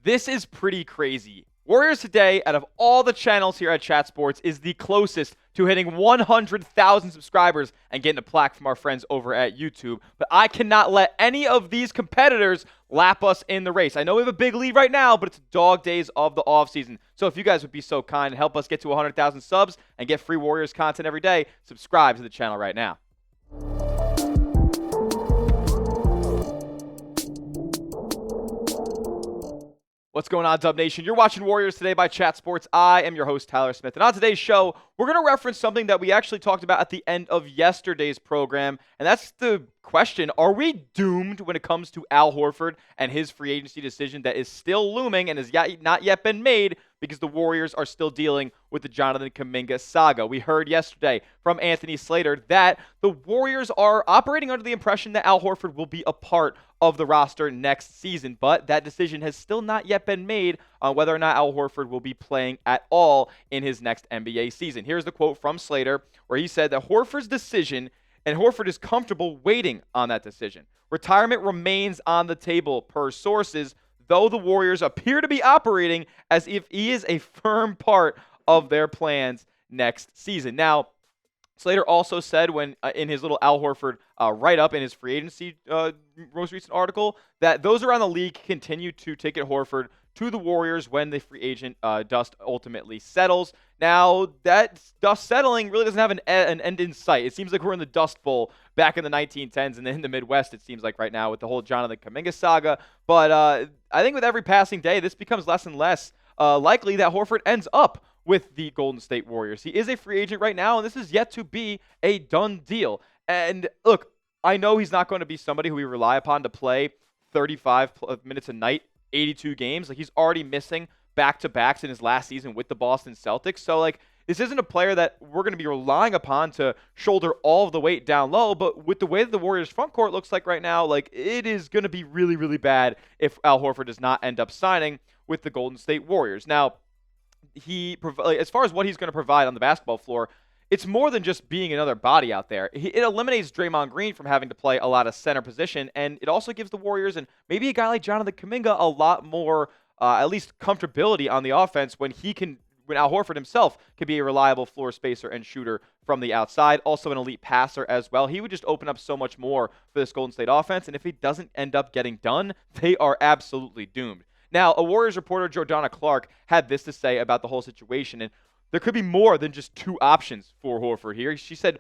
This is pretty crazy. Warriors Today, out of all the channels here at Chat Sports, is the closest to hitting 100,000 subscribers and getting a plaque from our friends over at YouTube. But I cannot let any of these competitors lap us in the race. I know we have a big lead right now, but it's dog days of the offseason. So if you guys would be so kind and help us get to 100,000 subs and get free Warriors content every day, subscribe to the channel right now. What's going on, Dub Nation? You're watching Warriors Today by Chat Sports. I am your host, Tyler Smith. And on today's show, we're going to reference something that we actually talked about at the end of yesterday's program. And that's the question, are we doomed when it comes to Al Horford and his free agency decision that is still looming and has not yet been made because the Warriors are still dealing with the Jonathan Kuminga saga? We heard yesterday from Anthony Slater that the Warriors are operating under the impression that Al Horford will be a part of the roster next season, but that decision has still not yet been made on whether or not Al Horford will be playing at all in his next NBA season. Here's the quote from Slater, where he said that Horford's decision, and Horford is comfortable waiting on that decision. Retirement remains on the table per sources, though the Warriors appear to be operating as if he is a firm part of their plans next season. Now, Slater also said when in his little Al Horford write-up in his free agency most recent article that those around the league continue to ticket Horford to the Warriors when the free agent dust ultimately settles. Now, that dust settling really doesn't have an end in sight. It seems like we're in the Dust Bowl back in the 1910s and then in the Midwest, it seems like right now with the whole Jonathan Kuminga saga. But I think with every passing day, this becomes less and less likely that Horford ends up with the Golden State Warriors. He is a free agent right now, and this is yet to be a done deal. And look, I know he's not going to be somebody who we rely upon to play 35 minutes a night, 82 games. Like, he's already missing back-to-backs in his last season with the Boston Celtics. So, like, this isn't a player that we're going to be relying upon to shoulder all of the weight down low. But with the way that the Warriors front court looks like right now, like, it is going to be really, really bad if Al Horford does not end up signing with the Golden State Warriors. Now, as far as what he's going to provide on the basketball floor, it's more than just being another body out there. It eliminates Draymond Green from having to play a lot of center position, and it also gives the Warriors and maybe a guy like Jonathan Kuminga a lot more, at least comfortability on the offense when Al Horford himself can be a reliable floor spacer and shooter from the outside, also an elite passer as well. He would just open up so much more for this Golden State offense, and if he doesn't end up getting done, they are absolutely doomed. Now, a Warriors reporter, Jordanna Clark, had this to say about the whole situation, and there could be more than just two options for Horford here. She said,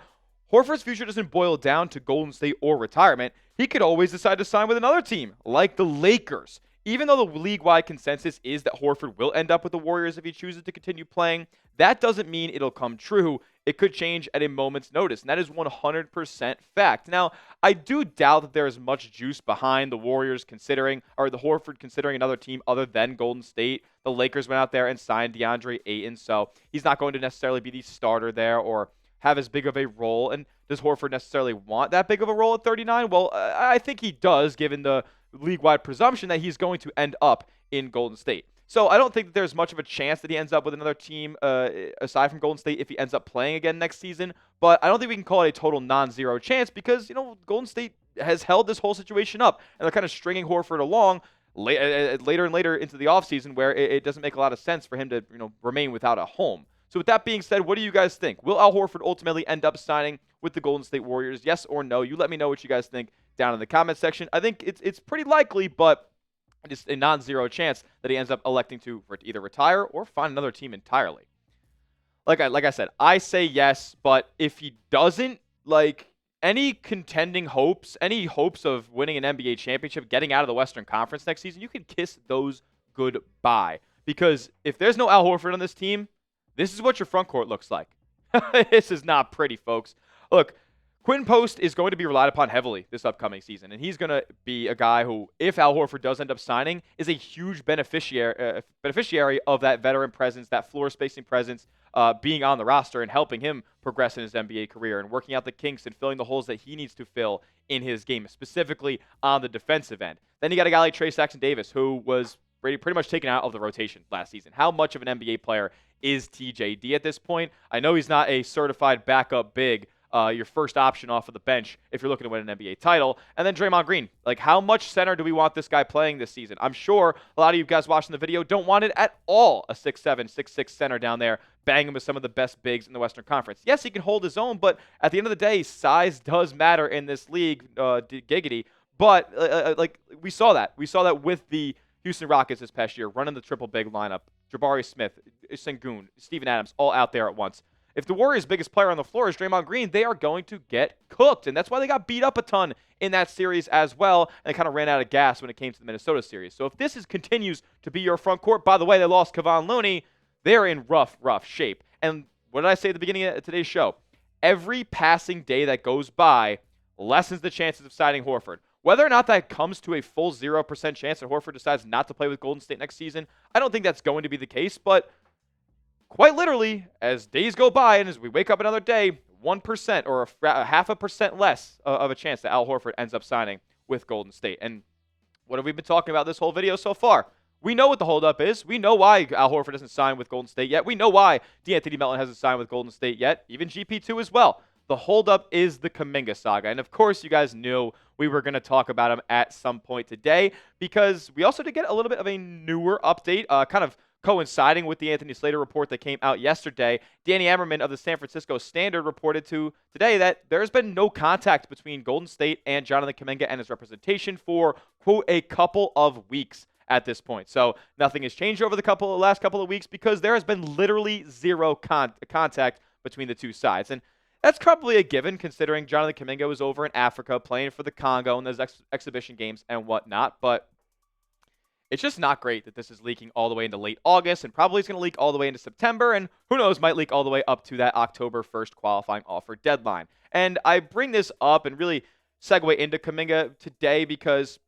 Horford's future doesn't boil down to Golden State or retirement. He could always decide to sign with another team, like the Lakers. Even though the league-wide consensus is that Horford will end up with the Warriors if he chooses to continue playing, that doesn't mean it'll come true. It could change at a moment's notice, and that is 100% fact. Now, I do doubt that there is much juice behind the Warriors considering, or the Horford considering another team other than Golden State. The Lakers went out there and signed DeAndre Ayton, so he's not going to necessarily be the starter there or have as big of a role. And does Horford necessarily want that big of a role at 39? Well, I think he does, given the league-wide presumption that he's going to end up in Golden State. So I don't think that there's much of a chance that he ends up with another team aside from Golden State if he ends up playing again next season. But I don't think we can call it a total non-zero chance because, Golden State has held this whole situation up, and they're kind of stringing Horford along later and later into the offseason where it doesn't make a lot of sense for him to remain without a home. So with that being said, what do you guys think? Will Al Horford ultimately end up signing with the Golden State Warriors? Yes or no? You let me know what you guys think down in the comment section. I think it's pretty likely, but just a non-zero chance that he ends up electing to either retire or find another team entirely. Like I said, I say yes, but if he doesn't, any contending hopes, any hopes of winning an NBA championship, getting out of the Western Conference next season, you can kiss those goodbye. Because if there's no Al Horford on this team, this is what your front court looks like. This is not pretty, folks. Look, Quinn Post is going to be relied upon heavily this upcoming season, and he's going to be a guy who, if Al Horford does end up signing, is a huge beneficiary of that veteran presence, that floor spacing presence, being on the roster and helping him progress in his NBA career and working out the kinks and filling the holes that he needs to fill in his game, specifically on the defensive end. Then you got a guy like Trey Saxon-Davis, who was pretty much taken out of the rotation last season. How much of an NBA player is TJD at this point? I know he's not a certified backup big, your first option off of the bench if you're looking to win an NBA title. And then Draymond Green. Like, how much center do we want this guy playing this season? I'm sure a lot of you guys watching the video don't want it at all, a 6'7", 6'6" center down there, banging with some of the best bigs in the Western Conference. Yes, he can hold his own, but at the end of the day, size does matter in this league, giggity. But, like, we saw that. We saw that with the Houston Rockets this past year, running the triple big lineup. Jabari Smith, Sengun, Steven Adams, all out there at once. If the Warriors' biggest player on the floor is Draymond Green, they are going to get cooked. And that's why they got beat up a ton in that series as well. And they kind of ran out of gas when it came to the Minnesota series. So if this continues to be your front court, by the way, they lost Kevon Looney, they're in rough shape. And what did I say at the beginning of today's show? Every passing day that goes by lessens the chances of signing Horford. Whether or not that comes to a full 0% chance that Horford decides not to play with Golden State next season, I don't think that's going to be the case. But quite literally, as days go by and as we wake up another day, 1% or a half a percent less of a chance that Al Horford ends up signing with Golden State. And what have we been talking about this whole video so far? We know what the holdup is. We know why Al Horford doesn't sign with Golden State yet. We know why D'Anthony Melton hasn't signed with Golden State yet, even GP2 as well. The holdup is the Kuminga saga. And of course, you guys knew we were going to talk about him at some point today because we also did get a little bit of a newer update, kind of coinciding with the Anthony Slater report that came out yesterday. Danny Ammerman of the San Francisco Standard reported today that there's been no contact between Golden State and Jonathan Kuminga and his representation for, quote, a couple of weeks at this point. So nothing has changed over the last couple of weeks because there has been literally zero contact between the two sides. And that's probably a given considering Jonathan Kuminga was over in Africa playing for the Congo in those exhibition games and whatnot. But it's just not great that this is leaking all the way into late August and probably is going to leak all the way into September. And who knows, might leak all the way up to that October 1st qualifying offer deadline. And I bring this up and really segue into Kuminga today because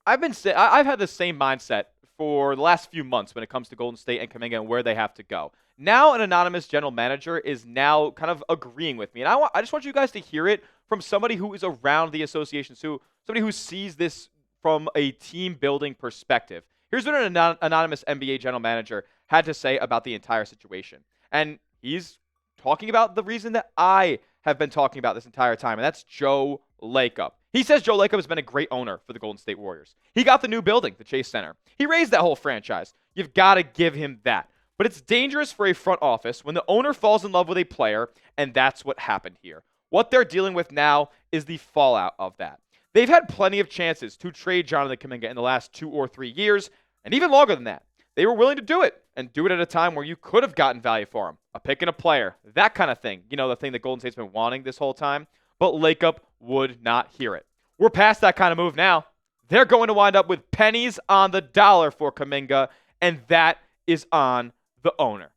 I've had the same mindset for the last few months when it comes to Golden State and Kuminga and where they have to go. Now an anonymous general manager is now kind of agreeing with me. And I just want you guys to hear it from somebody who is around the association, somebody who sees this from a team-building perspective. Here's what an anonymous NBA general manager had to say about the entire situation. And he's talking about the reason that I have been talking about this entire time, and that's Joe Lacob. He says Joe Lacob has been a great owner for the Golden State Warriors. He got the new building, the Chase Center. He raised that whole franchise. You've got to give him that. But it's dangerous for a front office when the owner falls in love with a player, and that's what happened here. What they're dealing with now is the fallout of that. They've had plenty of chances to trade Jonathan Kuminga in the last 2 or 3 years, and even longer than that. They were willing to do it, and do it at a time where you could have gotten value for him. A pick and a player, that kind of thing. You know, the thing that Golden State's been wanting this whole time. But Lacob would not hear it. We're past that kind of move now. They're going to wind up with pennies on the dollar for Kuminga, and that is on the owner.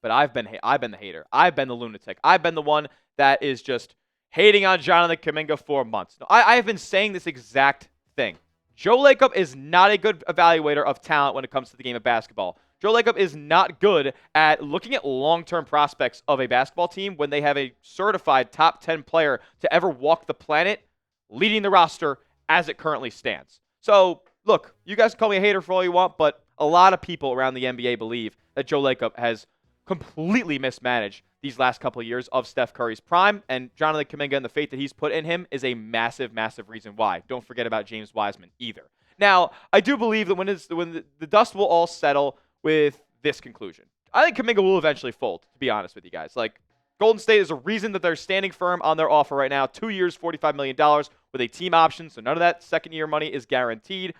But I've been the hater. I've been the lunatic. I've been the one that is just hating on Jonathan Kuminga for months. No, I have been saying this exact thing. Joe Lacob is not a good evaluator of talent when it comes to the game of basketball. Joe Lacob is not good at looking at long-term prospects of a basketball team when they have a certified top 10 player to ever walk the planet leading the roster as it currently stands. So, look, you guys can call me a hater for all you want, but a lot of people around the NBA believe that Joe Lacob has completely mismanaged these last couple of years of Steph Curry's prime, and Jonathan Kuminga and the faith that he's put in him is a massive, massive reason why. Don't forget about James Wiseman either. Now, I do believe that when the dust will all settle with this conclusion, I think Kuminga will eventually fold, to be honest with you guys. Like, Golden State is a reason that they're standing firm on their offer right now. 2 years, $45 million with a team option, so none of that second-year money is guaranteed.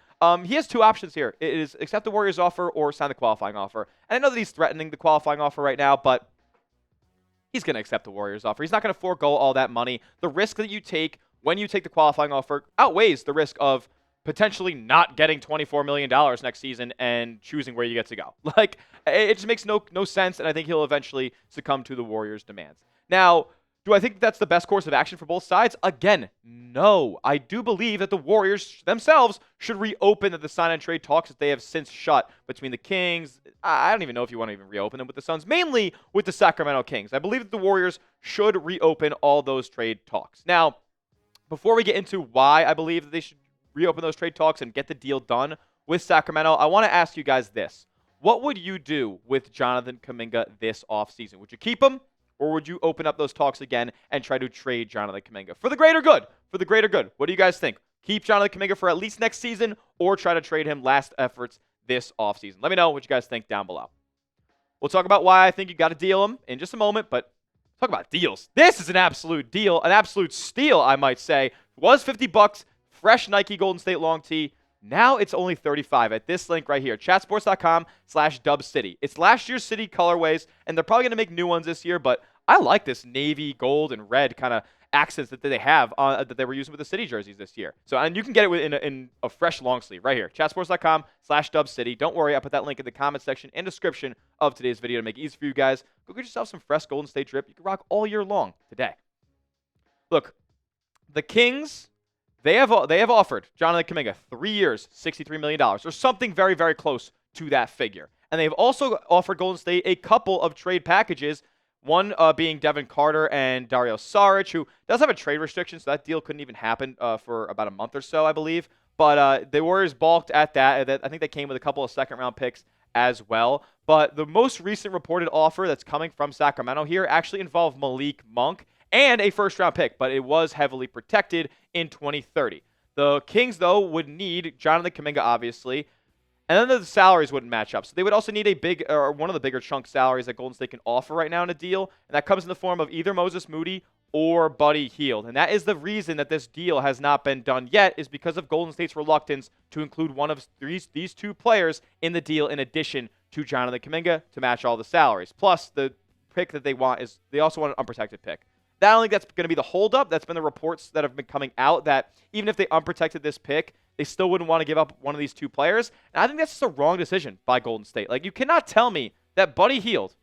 He has two options here. It is accept the Warriors' offer or sign the qualifying offer. And I know that he's threatening the qualifying offer right now, but he's going to accept the Warriors' offer. He's not going to forego all that money. The risk that you take when you take the qualifying offer outweighs the risk of potentially not getting $24 million next season and choosing where you get to go. Like, it just makes no sense, and I think he'll eventually succumb to the Warriors' demands. Now, do I think that's the best course of action for both sides? Again, no. I do believe that the Warriors themselves should reopen the sign-and-trade talks that they have since shut between the Kings. I don't even know if you want to even reopen them with the Suns, mainly with the Sacramento Kings. I believe that the Warriors should reopen all those trade talks. Now, before we get into why I believe that they should reopen those trade talks and get the deal done with Sacramento, I want to ask you guys this. What would you do with Jonathan Kuminga this offseason? Would you keep him Or would you open up those talks again and try to trade Jonathan Kuminga? For the greater good. For the greater good. What do you guys think? Keep Jonathan Kuminga for at least next season or try to trade him last efforts this offseason? Let me know what you guys think down below. We'll talk about why I think you got to deal him in just a moment, but talk about deals. This is an absolute deal, an absolute steal, I might say. It was $50, fresh Nike Golden State long tee. Now it's only $35 at this link right here, chatsports.com/dubcity. It's last year's City colorways, and they're probably going to make new ones this year, but I like this navy, gold, and red kind of accents that they have that they were using with the City jerseys this year. So, and you can get it in a fresh long sleeve right here, chatsports.com/dubcity. Don't worry, I put that link in the comment section and description of today's video to make it easy for you guys. Go get yourself some fresh Golden State drip. You can rock all year long today. Look, the Kings, they have offered Jonathan Kuminga 3 years, $63 million, or something very, very close to that figure. And they've also offered Golden State a couple of trade packages, one being Devin Carter and Dario Saric, who does have a trade restriction, so that deal couldn't even happen for about a month or so, I believe. But the Warriors balked at that. I think they came with a couple of second-round picks as well. But the most recent reported offer that's coming from Sacramento here actually involved Malik Monk and a first-round pick, but it was heavily protected in 2030. The Kings, though, would need Jonathan Kuminga, obviously, and then the salaries wouldn't match up. So they would also need one of the bigger chunk salaries that Golden State can offer right now in a deal, and that comes in the form of either Moses Moody or Buddy Hield. And that is the reason that this deal has not been done yet, is because of Golden State's reluctance to include one of these two players in the deal in addition to Jonathan Kuminga to match all the salaries. Plus, the pick that they want is they also want an unprotected pick. I don't think that's going to be the holdup. That's been the reports that have been coming out, that even if they unprotected this pick, they still wouldn't want to give up one of these two players. And I think that's just a wrong decision by Golden State. Like, you cannot tell me that Buddy Hield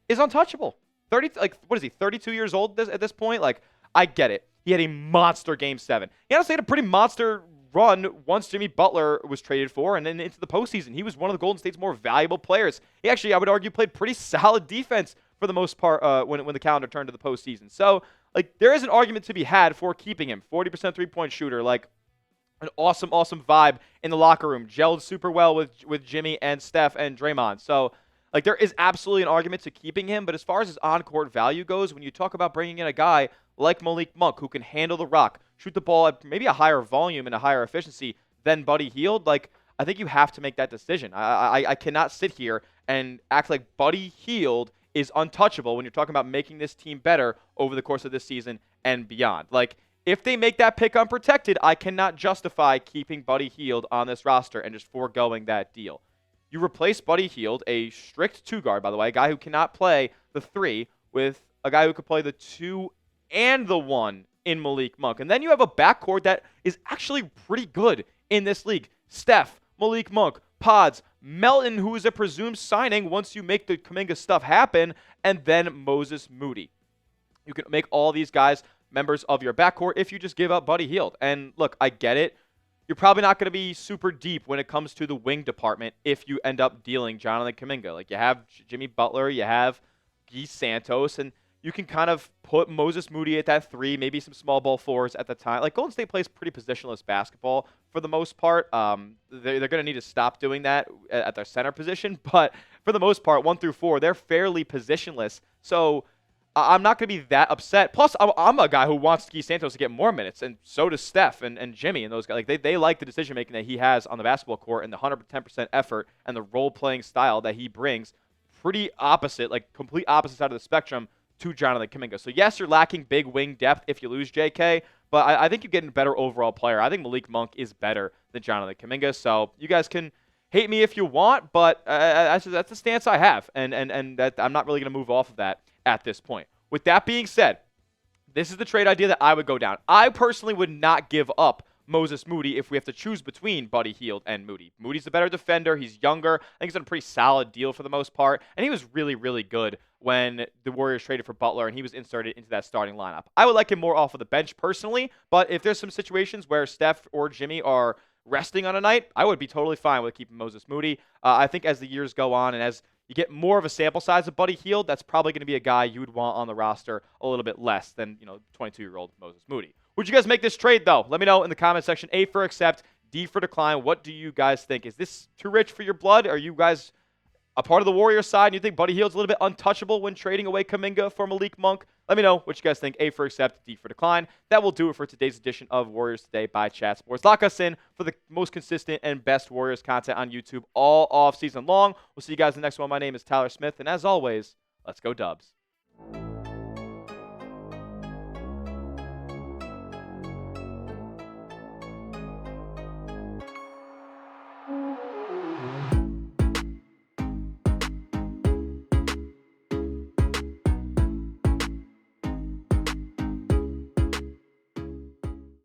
is untouchable. 32 years old at this point? Like, I get it. He had a monster Game 7. He honestly had a pretty monster run once Jimmy Butler was traded for and then into the postseason. He was one of the Golden State's more valuable players. He actually, I would argue, played pretty solid defense for the most part when the calendar turned to the postseason. So, like, there is an argument to be had for keeping him. 40% three-point shooter, like, an awesome, awesome vibe in the locker room. Gelled super well with Jimmy and Steph and Draymond. So, like, there is absolutely an argument to keeping him. But as far as his on-court value goes, when you talk about bringing in a guy like Malik Monk, who can handle the rock, shoot the ball at maybe a higher volume and a higher efficiency than Buddy Hield, like, I think you have to make that decision. I cannot sit here and act like Buddy Hield is untouchable when you're talking about making this team better over the course of this season and beyond. Like, if they make that pick unprotected, I cannot justify keeping Buddy Hield on this roster and just foregoing that deal. You replace Buddy Hield, a strict two-guard, by the way, a guy who cannot play the 3, with a guy who could play the 2 and the 1 in Malik Monk. And then you have a backcourt that is actually pretty good in this league. Steph, Malik Monk, Pods, Melton, who is a presumed signing once you make the Kuminga stuff happen, and then Moses Moody. You can make all these guys members of your backcourt if you just give up Buddy Hield. And look, I get it. You're probably not going to be super deep when it comes to the wing department if you end up dealing Jonathan Kuminga. Like, you have Jimmy Butler, you have Guy Santos, and you can kind of put Moses Moody at that 3, maybe some small ball 4s at the time. Like, Golden State plays pretty positionless basketball for the most part. They're going to need to stop doing that at their center position. But for the most part, 1 through 4, they're fairly positionless. So I'm not going to be that upset. Plus, I'm a guy who wants Guy Santos to get more minutes, and so does Steph and Jimmy and those guys. Like, they like the decision-making that he has on the basketball court and the 110% effort and the role-playing style that he brings. Pretty opposite, like complete opposite side of the spectrum to Jonathan Kuminga. So, yes, you're lacking big wing depth if you lose JK, but I think you're getting a better overall player. I think Malik Monk is better than Jonathan Kuminga. So, you guys can hate me if you want, but that's the stance I have, and that I'm not really going to move off of that at this point. With that being said, this is the trade idea that I would go down. I personally would not give up Moses Moody if we have to choose between Buddy Hield and Moody. Moody's the better defender. He's younger. I think he's on a pretty solid deal for the most part. And he was really, really good when the Warriors traded for Butler and he was inserted into that starting lineup. I would like him more off of the bench personally, but if there's some situations where Steph or Jimmy are resting on a night, I would be totally fine with keeping Moses Moody. I think as the years go on and as you get more of a sample size of Buddy Hield, that's probably going to be a guy you would want on the roster a little bit less than, 22-year-old Moses Moody. Would you guys make this trade, though? Let me know in the comment section. A for accept, D for decline. What do you guys think? Is this too rich for your blood? Are you guys a part of the Warriors side and you think Buddy Hield's a little bit untouchable when trading away Kuminga for Malik Monk, let me know what you guys think. A for accept, D for decline. That will do it for today's edition of Warriors Today by Chat Sports. Lock us in for the most consistent and best Warriors content on YouTube all off season long. We'll see you guys in the next one. My name is Tyler Smith, and as always, let's go Dubs.